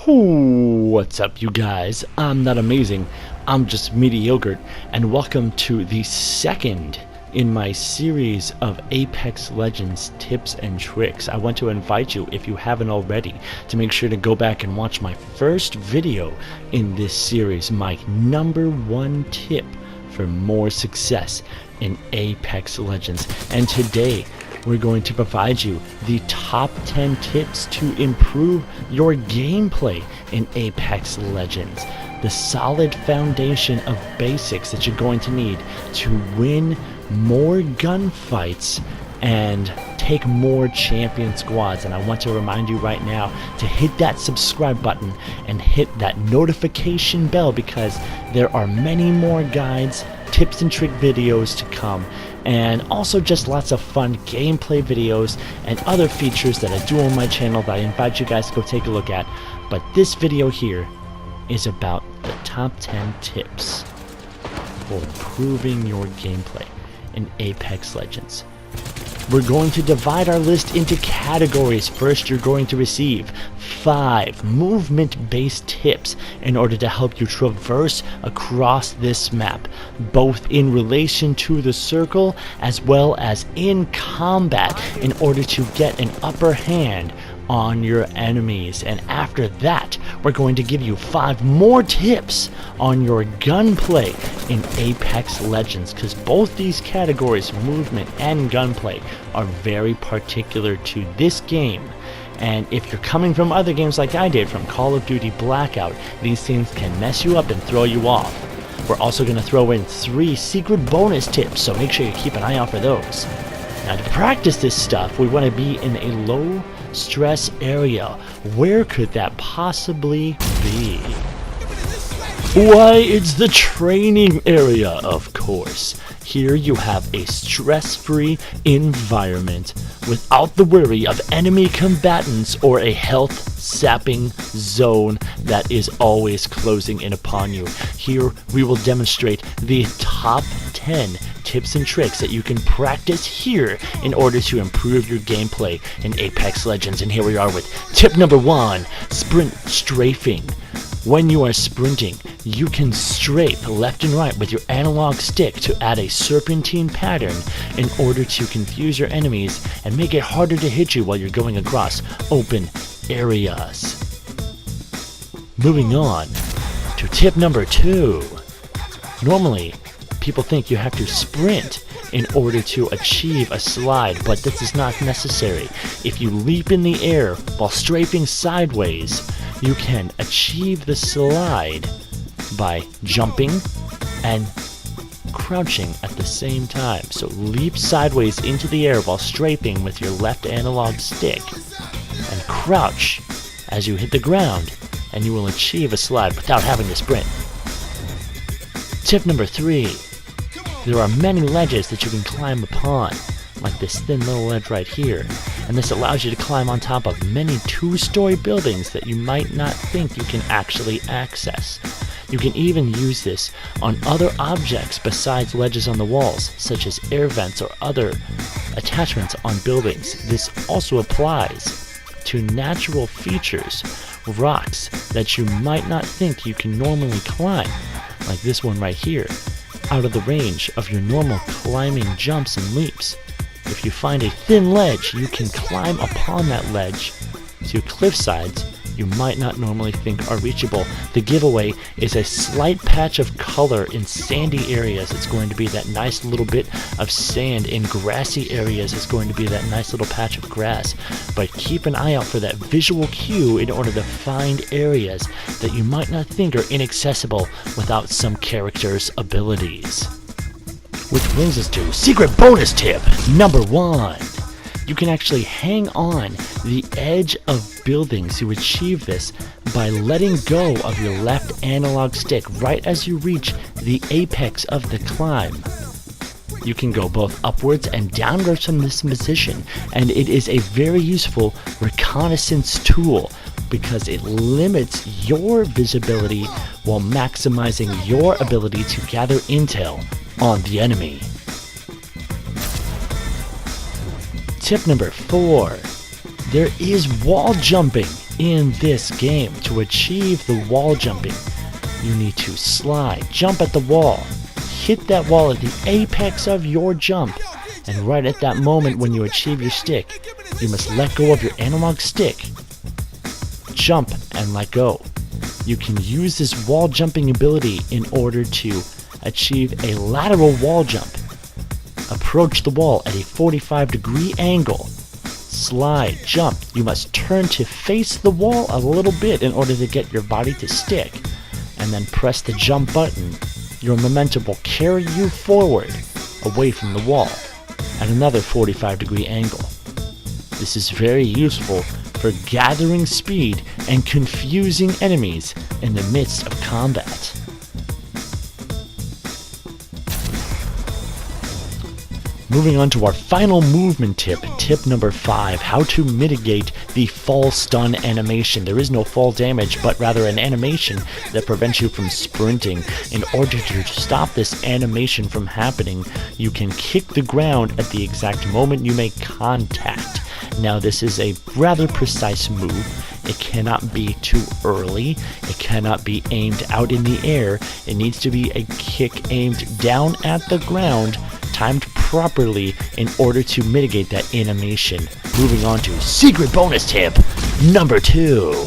What's up, you guys? I'm not amazing, I'm just mediocre, and welcome to the second in my series of Apex Legends tips and tricks. I want to invite you, if you haven't already, to make sure to go back and watch my first video in this series, my #1 tip for more success in Apex Legends. And today we're going to provide you the top 10 tips to improve your gameplay in Apex Legends. The solid foundation of basics that you're going to need to win more gunfights and take more champion squads. And I want to remind you right now to hit that subscribe button and hit that notification bell, because there are many more guides, tips and trick videos to come, and also just lots of fun gameplay videos and other features that I do on my channel that I invite you guys to go take a look at. But this video here is about the top 10 tips for improving your gameplay in Apex Legends. We're going to divide our list into categories. First, you're going to receive 5 movement-based tips in order to help you traverse across this map, both in relation to the circle as well as in combat, in order to get an upper hand on your enemies. And after that, we're going to give you 5 more tips on your gunplay in Apex Legends, because both these categories, movement and gunplay, are very particular to this game. And if you're coming from other games like I did, from Call of Duty Blackout, these things can mess you up and throw you off. We're also going to throw in 3 secret bonus tips, so make sure you keep an eye out for those. Now, to practice this stuff, we want to be in a low stress area. Where could that possibly be? Why, it's the training area, of course. Here you have a stress-free environment without the worry of enemy combatants or a health-sapping zone that is always closing in upon you. Here we will demonstrate the top 10 tips and tricks that you can practice here in order to improve your gameplay in Apex Legends. And here we are with tip number 1, sprint strafing. When you are sprinting, you can strafe left and right with your analog stick to add a serpentine pattern in order to confuse your enemies and make it harder to hit you while you're going across open areas. Moving on to tip number 2. Normally, people think you have to sprint in order to achieve a slide, but this is not necessary. If you leap in the air while strafing sideways, you can achieve the slide by jumping and crouching at the same time. So leap sideways into the air while strafing with your left analog stick, and crouch as you hit the ground, and you will achieve a slide without having to sprint. Tip number 3. There are many ledges that you can climb upon, like this thin little ledge right here, and this allows you to climb on top of many 2-story buildings that you might not think you can actually access. You can even use this on other objects besides ledges on the walls, such as air vents or other attachments on buildings. This also applies to natural features, rocks that you might not think you can normally climb, like this one right here, out of the range of your normal climbing jumps and leaps. If you find a thin ledge, you can climb upon that ledge to cliff sides you might not normally think are reachable. The giveaway is a slight patch of color in sandy areas. It's going to be that nice little bit of sand. In grassy areas, it's going to be that nice little patch of grass. But keep an eye out for that visual cue in order to find areas that you might not think are inaccessible without some character's abilities. Which brings us to secret bonus tip number 1. You can actually hang on the edge of buildings to achieve this by letting go of your left analog stick right as you reach the apex of the climb. You can go both upwards and downwards from this position, and it is a very useful reconnaissance tool because it limits your visibility while maximizing your ability to gather intel on the enemy. Tip number 4. There is wall jumping In this game, to achieve the wall jumping, you need to slide, jump at the wall, hit that wall at the apex of your jump, and right at that moment when you achieve your stick, you must let go of your analog stick, jump and let go. You can use this wall jumping ability in order to achieve a lateral wall jump. Approach the wall at a 45-degree angle. Slide, jump. You must turn to face the wall a little bit in order to get your body to stick. And then press the jump button. Your momentum will carry you forward, away from the wall, at another 45-degree angle. This is very useful for gathering speed and confusing enemies in the midst of combat. Moving on to our final movement tip, tip number 5, how to mitigate the fall stun animation. There is no fall damage, but rather an animation that prevents you from sprinting. In order to stop this animation from happening, you can kick the ground at the exact moment you make contact. Now this is a rather precise move. It cannot be too early. It cannot be aimed out in the air. It needs to be a kick aimed down at the ground, timed properly in order to mitigate that animation. Moving on to secret bonus tip number 2.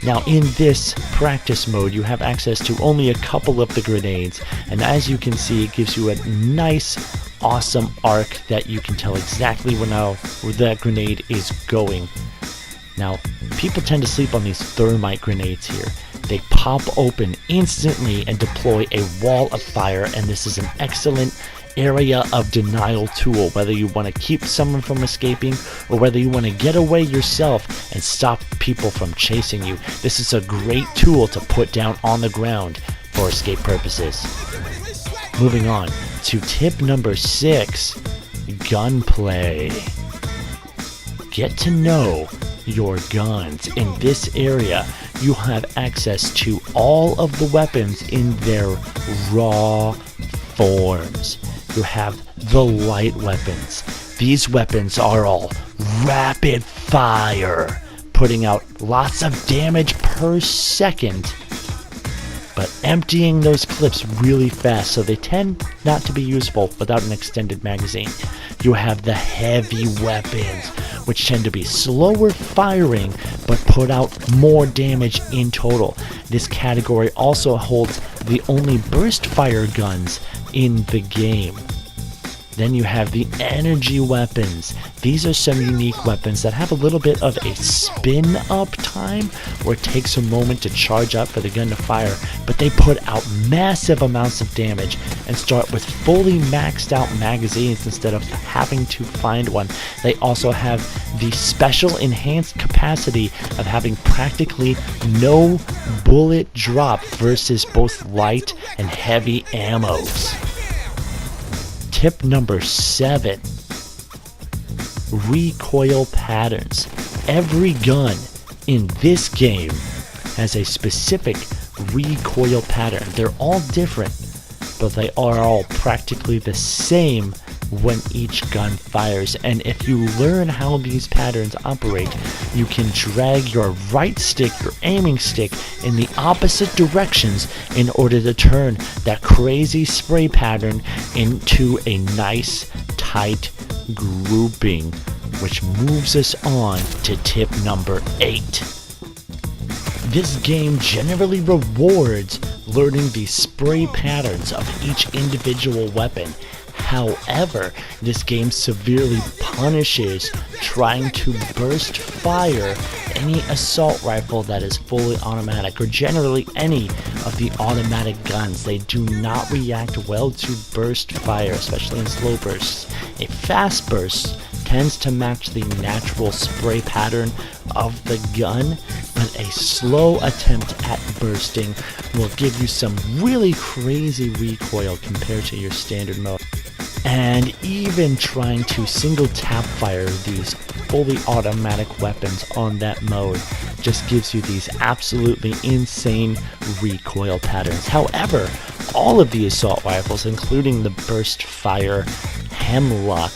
Now in this practice mode, you have access to only a couple of the grenades, and as you can see, it gives you a nice, awesome arc that you can tell exactly where that grenade is going. Now, people tend to sleep on these thermite grenades here. They pop open instantly and deploy a wall of fire, and this is an excellent area of denial tool, whether you want to keep someone from escaping or whether you want to get away yourself and stop people from chasing you. This is a great tool to put down on the ground for escape purposes. Moving on to tip number 6, gunplay. Get to know your guns. In this area, you have access to all of the weapons in their raw forms. You have the light weapons. These weapons are all rapid fire, putting out lots of damage per second, but emptying those clips really fast, so they tend not to be useful without an extended magazine. You have the heavy weapons, which tend to be slower firing, but put out more damage in total. This category also holds the only burst fire guns in the game. Then you have the energy weapons. These are some unique weapons that have a little bit of a spin up time, where it takes a moment to charge up for the gun to fire, but they put out massive amounts of damage and start with fully maxed out magazines instead of having to find one. They also have the special enhanced capacity of having practically no bullet drop versus both light and heavy ammos. Tip number 7, recoil patterns. Every gun in this game has a specific recoil pattern. They're all different, but they are all practically the same when each gun fires. And if you learn how these patterns operate, you can drag your right stick, your aiming stick, in the opposite directions in order to turn that crazy spray pattern into a nice tight grouping, which moves us on to tip number 8. This game generally rewards learning the spray patterns of each individual weapon. However, this game severely punishes trying to burst fire any assault rifle that is fully automatic, or generally any of the automatic guns. They do not react well to burst fire, especially in slow bursts. A fast burst tends to match the natural spray pattern of the gun, but a slow attempt at bursting will give you some really crazy recoil compared to your standard mode. And even trying to single tap fire these fully automatic weapons on that mode just gives you these absolutely insane recoil patterns. However, all of the assault rifles, including the burst fire Hemlock,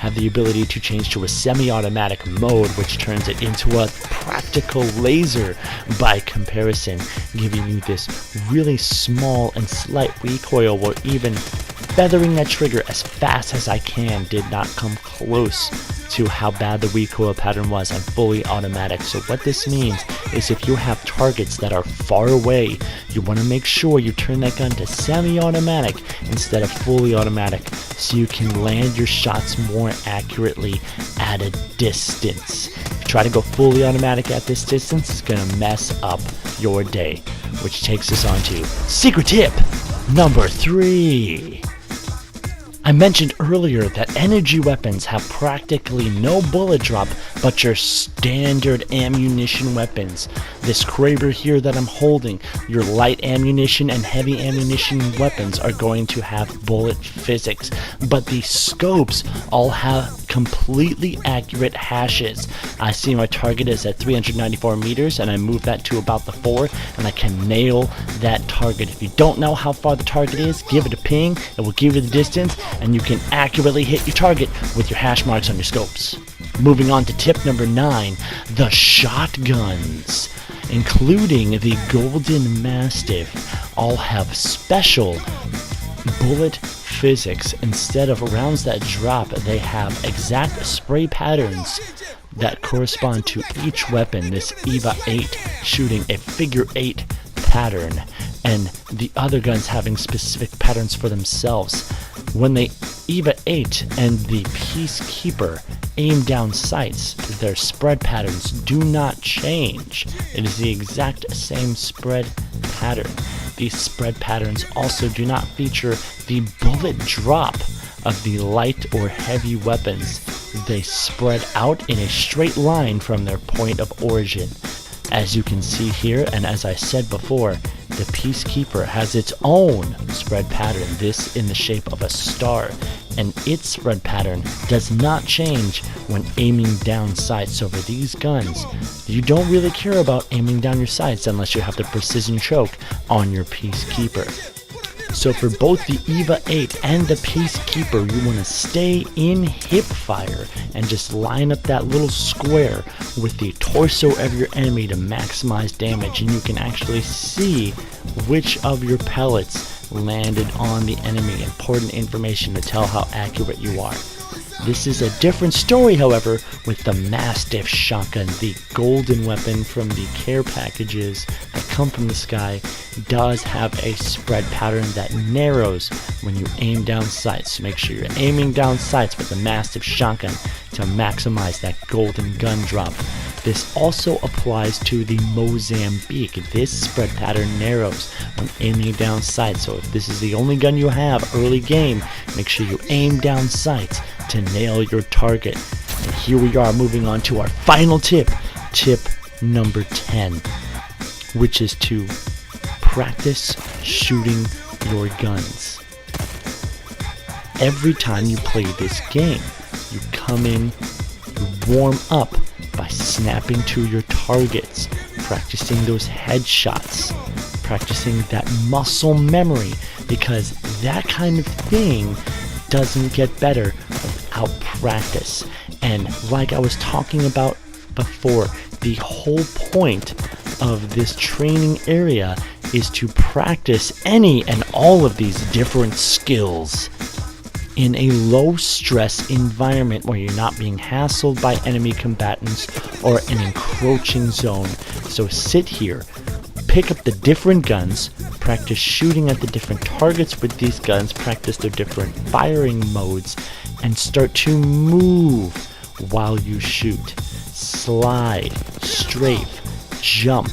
have the ability to change to a semi-automatic mode, which turns it into a practical laser by comparison, giving you this really small and slight recoil, where even feathering that trigger as fast as I can did not come close to how bad the recoil pattern was on fully automatic. So what this means is if you have targets that are far away, you want to make sure you turn that gun to semi-automatic instead of fully automatic, so you can land your shots more accurately at a distance. If you try to go fully automatic at this distance, it's going to mess up your day, which takes us on to secret tip number 3. I mentioned earlier that energy weapons have practically no bullet drop, but your standard ammunition weapons. This Kraber here that I'm holding, your light ammunition and heavy ammunition weapons are going to have bullet physics, but the scopes all have completely accurate hashes. I see my target is at 394 meters and I move that to about the 4 and I can nail that target. If you don't know how far the target is, give it a ping, it will give you the distance, and you can accurately hit your target with your hash marks on your scopes. Moving on to tip number 9, the shotguns, including the Golden Mastiff, all have special bullet physics. Instead of rounds that drop, they have exact spray patterns that correspond to each weapon. This EVA 8 shooting a figure 8 pattern, and the other guns having specific patterns for themselves. When the EVA 8 and the Peacekeeper aim down sights, their spread patterns do not change. It is the exact same spread pattern. These spread patterns also do not feature the bullet drop of the light or heavy weapons. They spread out in a straight line from their point of origin. As you can see here, and as I said before, the Peacekeeper has its own spread pattern, this in the shape of a star, and its spread pattern does not change when aiming down sights. So for these guns, you don't really care about aiming down your sights unless you have the precision choke on your Peacekeeper. So for both the EVA 8 and the Peacekeeper, you want to stay in hip fire and just line up that little square with the torso of your enemy to maximize damage, and you can actually see which of your pellets landed on the enemy. Important information to tell how accurate you are. This is a different story, however, with the Mastiff shotgun. The golden weapon from the care packages that come from the sky does have a spread pattern that narrows when you aim down sights. So make sure you're aiming down sights with the Mastiff shotgun to maximize that golden gun drop. This also applies to the Mozambique. This spread pattern narrows when aiming down sights. So if this is the only gun you have early game, make sure you aim down sights to nail your target. And here we are moving on to our final tip, tip number 10, which is to practice shooting your guns. Every time you play this game, you come in, you warm up by snapping to your targets, practicing those headshots, practicing that muscle memory, because that kind of thing doesn't get better without practice. And like I was talking about before, the whole point of this training area is to practice any and all of these different skills in a low-stress environment where you're not being hassled by enemy combatants or an encroaching zone. So sit here, pick up the different guns, practice shooting at the different targets with these guns, practice their different firing modes, and start to move while you shoot. Slide, strafe, jump.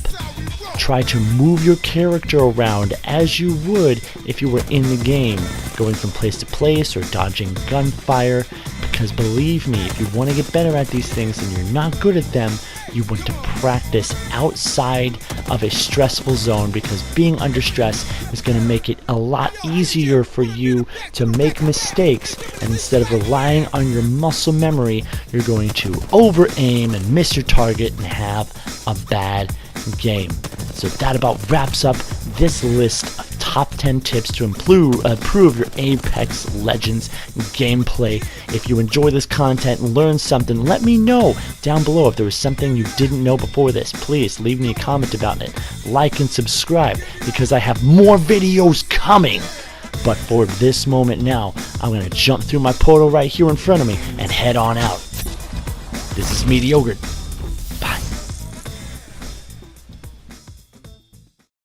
Try to move your character around as you would if you were in the game, going from place to place or dodging gunfire, because believe me, if you want to get better at these things and you're not good at them, you want to practice outside of a stressful zone, because being under stress is going to make it a lot easier for you to make mistakes, and instead of relying on your muscle memory, you're going to over-aim and miss your target and have a bad game. So that about wraps up this list of top 10 tips to improve your Apex Legends gameplay. If you enjoy this content and learn something, let me know down below. If there was something you didn't know before this, please leave me a comment about it. Like and subscribe, because I have more videos coming. But for this moment now, I'm going to jump through my portal right here in front of me and head on out. This is Mediocre.